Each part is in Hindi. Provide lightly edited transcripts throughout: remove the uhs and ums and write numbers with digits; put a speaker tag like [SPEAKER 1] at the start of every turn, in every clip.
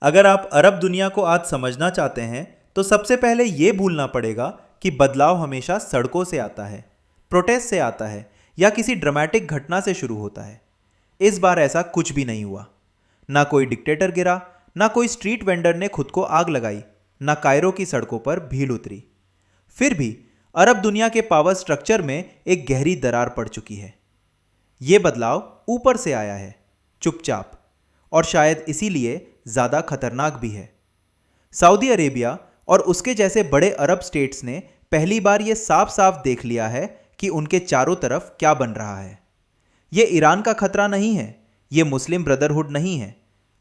[SPEAKER 1] अगर आप अरब दुनिया को आज समझना चाहते हैं तो सबसे पहले ये भूलना पड़ेगा कि बदलाव हमेशा सड़कों से आता है, प्रोटेस्ट से आता है या किसी ड्रामेटिक घटना से शुरू होता है। इस बार ऐसा कुछ भी नहीं हुआ। ना कोई डिक्टेटर गिरा, ना कोई स्ट्रीट वेंडर ने खुद को आग लगाई, ना कायरो की सड़कों पर भीड़ उतरी। फिर भी अरब दुनिया के पावर स्ट्रक्चर में एक गहरी दरार पड़ चुकी है। ये बदलाव ऊपर से आया है, चुपचाप, और शायद इसीलिए ज़्यादा खतरनाक भी है। सऊदी अरेबिया और उसके जैसे बड़े अरब स्टेट्स ने पहली बार ये साफ साफ देख लिया है कि उनके चारों तरफ क्या बन रहा है। ये ईरान का खतरा नहीं है, ये मुस्लिम ब्रदरहुड नहीं है।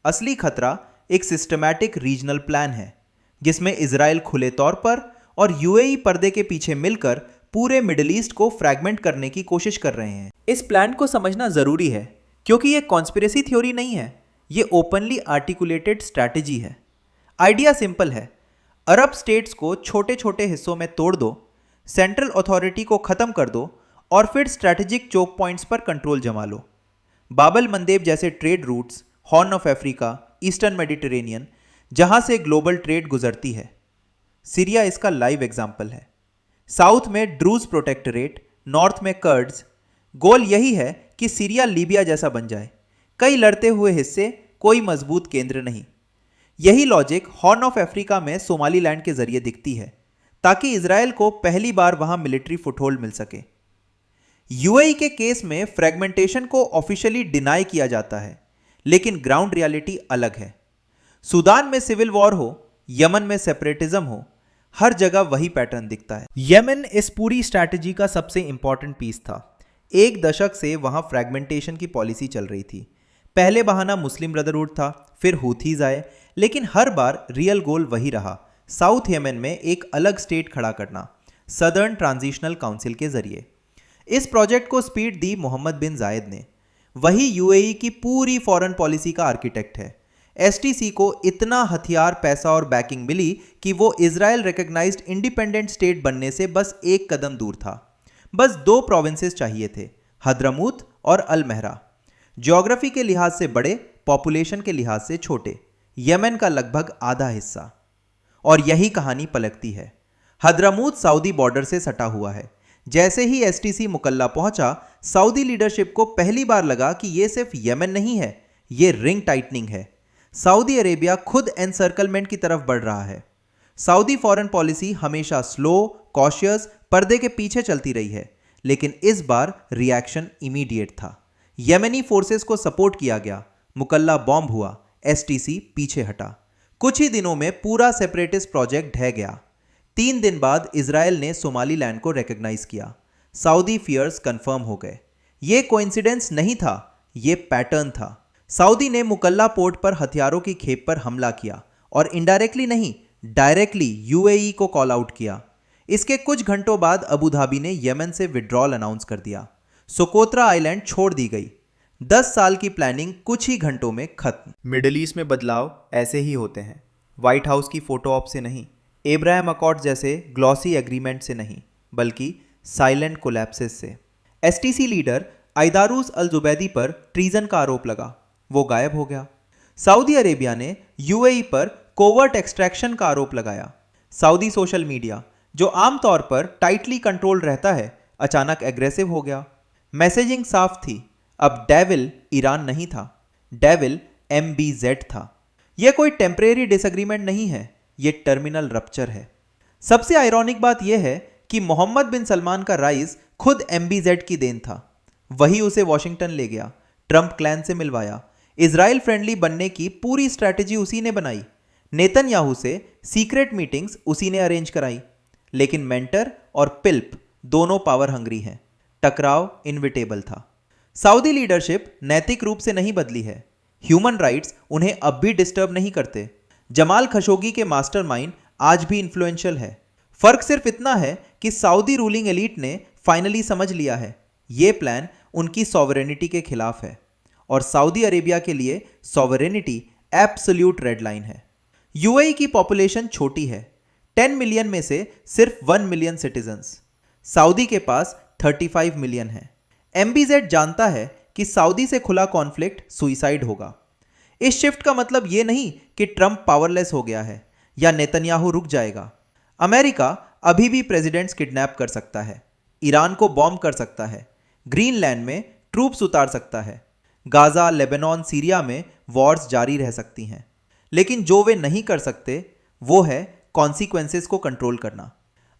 [SPEAKER 1] असली खतरा एक सिस्टमैटिक रीजनल प्लान है जिसमें इजराइल खुले तौर पर और यूएई पर्दे के पीछे मिलकर पूरे मिडिल ईस्ट को फ्रैगमेंट करने की कोशिश कर रहे हैं। इस प्लान को समझना ज़रूरी है क्योंकि ये कॉन्स्पिरेसी थ्योरी नहीं है, ये ओपनली आर्टिकुलेटेड स्ट्रैटेजी है। आइडिया सिंपल है, अरब स्टेट्स को छोटे छोटे हिस्सों में तोड़ दो, सेंट्रल अथॉरिटी को ख़त्म कर दो और फिर स्ट्रैटेजिक चोक पॉइंट्स पर कंट्रोल जमा लो। बाबल मंदेब जैसे trade routes, horn of Africa, eastern Mediterranean, जहाँ से ग्लोबल ट्रेड गुजरती है। सीरिया इसका लाइव एग्जाम्पल है। साउथ में ड्रूज प्रोटेक्टरेट, नॉर्थ में कर्ड्स। गोल यही है कि सीरिया लीबिया जैसा बन जाए, कई लड़ते हुए हिस्से, कोई मजबूत केंद्र नहीं। यही लॉजिक हॉर्न ऑफ अफ्रीका में सोमालीलैंड के जरिए दिखती है ताकि इजराइल को पहली बार वहां मिलिट्री फुटहोल्ड मिल सके। यूएई के केस में फ्रेगमेंटेशन को ऑफिशियली डिनाई किया जाता है, लेकिन ग्राउंड रियलिटी अलग है। सूडान में सिविल वॉर हो, यमन में सेपरेटिज्म हो, हर जगह वही पैटर्न दिखता है। यमन इस पूरी स्ट्रैटेजी का सबसे इंपॉर्टेंट पीस था। एक दशक से वहां फ्रैगमेंटेशन की पॉलिसी चल रही थी। पहले बहाना मुस्लिम ब्रदरहुड था, फिर हूथीज आए, लेकिन हर बार रियल गोल वही रहा, साउथ यमन में एक अलग स्टेट खड़ा करना, सदर्न ट्रांजिशनल काउंसिल के जरिए। इस प्रोजेक्ट को स्पीड दी मोहम्मद बिन जायद ने। वही यूएई की पूरी फॉरेन पॉलिसी का आर्किटेक्ट है। एसटीसी को इतना हथियार, पैसा और बैकिंग मिली कि वो इजराइल रिकग्नाइज्ड इंडिपेंडेंट स्टेट बनने से बस एक कदम दूर था। बस दो प्रोविंसेस चाहिए थे, हद्रमूत और अल महरा। ज्योग्राफी के लिहाज से बड़े, पॉपुलेशन के लिहाज से छोटे, यमन का लगभग आधा हिस्सा। और यही कहानी पलटती है। हद्रमूत सऊदी बॉर्डर से सटा हुआ है। जैसे ही एसटीसी मुकल्ला पहुंचा, सऊदी लीडरशिप को पहली बार लगा कि यह सिर्फ यमन नहीं है, यह रिंग टाइटनिंग है। सऊदी अरेबिया खुद एनसर्कलमेंट की तरफ बढ़ रहा है। सऊदी फॉरेन पॉलिसी हमेशा स्लो, कॉशियस, पर्दे के पीछे चलती रही है, लेकिन इस बार रिएक्शन इमीडिएट था। यमनी फोर्सेस को सपोर्ट किया गया, मुकल्ला बॉम्ब हुआ, एसटीसी पीछे हटा। कुछ ही दिनों में पूरा सेपरेटिस्ट प्रोजेक्ट ढह गया। 3 दिन बाद इजराइल ने सोमालीलैंड को रिकॉग्नाइज किया। सऊदी फियर्स कंफर्म हो गए। ये कोइंसिडेंस नहीं था, ये पैटर्न था। सऊदी ने मुकल्ला पोर्ट पर हथियारों की खेप पर हमला किया और इनडायरेक्टली नहीं, डायरेक्टली यूएई को कॉल आउट किया। इसके कुछ घंटों बाद अबू धाबी ने यमन से विड्रॉल अनाउंस कर दिया। सोकोत्रा आइलैंड छोड़ दी गई। 10 साल की प्लानिंग कुछ ही घंटों में खत्म। मिडिल ईस्ट में बदलाव ऐसे ही होते हैं, व्हाइट हाउस की फोटो ऑप से नहीं, एब्राहम अकॉर्ड जैसे ग्लॉसी एग्रीमेंट से नहीं, बल्कि साइलेंट कोलैप्सेस से। एसटीसी लीडर आइदारूस अल जुबैदी पर ट्रीजन का आरोप लगा, वो गायब हो गया। सऊदी अरेबिया ने यूएई पर कोवर्ट एक्सट्रैक्शन का आरोप लगाया। सऊदी सोशल मीडिया, जो आमतौर पर टाइटली कंट्रोल रहता है, अचानक एग्रेसिव हो गया। मैसेजिंग साफ थी, अब डेविल ईरान नहीं था, डेविल MBZ था। यह कोई टेम्परेरी डिसएग्रीमेंट नहीं है, यह टर्मिनल रप्चर है। सबसे आयरॉनिक बात यह है कि मोहम्मद बिन सलमान का राइज खुद MBZ की देन था। वही उसे वॉशिंगटन ले गया, ट्रंप क्लैन से मिलवाया। इजराइल फ्रेंडली बनने की पूरी स्ट्रैटेजी उसी ने बनाई। नेतन्याहू से सीक्रेट मीटिंग्स उसी ने अरेंज कराई। लेकिन मेंटर और पिल्प दोनों पावर हंग्री हैं। टकराव इनविटेबल था। सऊदी लीडरशिप नैतिक रूप से नहीं बदली है। ह्यूमन राइट्स उन्हें अब भी डिस्टर्ब नहीं करते। जमाल खशोगी के मास्टरमाइंड आज भी इन्फ्लुएंशियल है। फर्क सिर्फ इतना है कि सऊदी रूलिंग एलीट ने फाइनली समझ लिया है ये प्लान उनकी सॉवरेनिटी के खिलाफ है, और सऊदी अरेबिया के लिए सॉवरेनिटी एब्सोल्यूट रेड लाइन है। यूएई की पॉपुलेशन छोटी है, 10 मिलियन में से सिर्फ 1 मिलियन सिटीजन्स। सऊदी के पास 35 मिलियन है। MBZ जानता है कि सऊदी से खुला कॉन्फ्लिक्ट सुइसाइड होगा। इस शिफ्ट का मतलब ये नहीं कि ट्रंप पावरलेस हो गया है या नेतन्याहू रुक जाएगा। अमेरिका अभी भी प्रेसिडेंट्स किडनैप कर सकता है, ईरान को बॉम्ब कर सकता है, ग्रीनलैंड में ट्रूप्स उतार सकता है, गाजा, लेबनान, सीरिया में वॉर्स जारी रह सकती हैं। लेकिन जो वे नहीं कर सकते वो है कॉन्सिक्वेंसेस को कंट्रोल करना।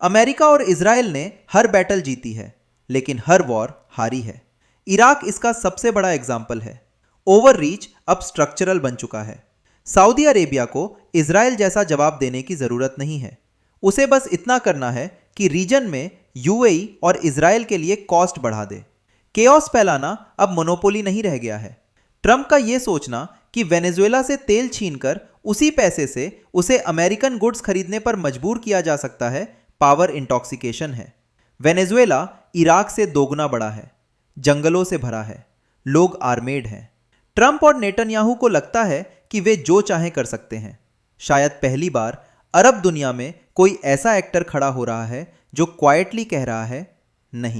[SPEAKER 1] अमेरिका और इजराइल ने हर बैटल जीती है लेकिन हर वॉर हारी है। इराक इसका सबसे बड़ा एग्जाम्पल है। ओवर रीच अब स्ट्रक्चरल बन चुका है। सऊदी अरेबिया को इजराइल जैसा जवाब देने की जरूरत नहीं है। उसे बस इतना करना है कि रीजन में यूएई और इजराइल के लिए कॉस्ट बढ़ा दे। केओस फैलाना अब मोनोपोली नहीं रह गया है। ट्रंप का यह सोचना कि वेनेजुएला से तेल छीनकर उसी पैसे से उसे अमेरिकन गुड्स खरीदने पर मजबूर किया जा सकता है, पावर इंटॉक्सिकेशन है। वेनेजुएला इराक से दोगुना बड़ा है, जंगलों से भरा है, लोग आर्मेड हैं। ट्रंप और नेतन्याहू को लगता है कि वे जो चाहें कर सकते हैं। शायद पहली बार अरब दुनिया में कोई ऐसा एक्टर खड़ा हो रहा है जो क्वाइटली कह रहा है, नहीं।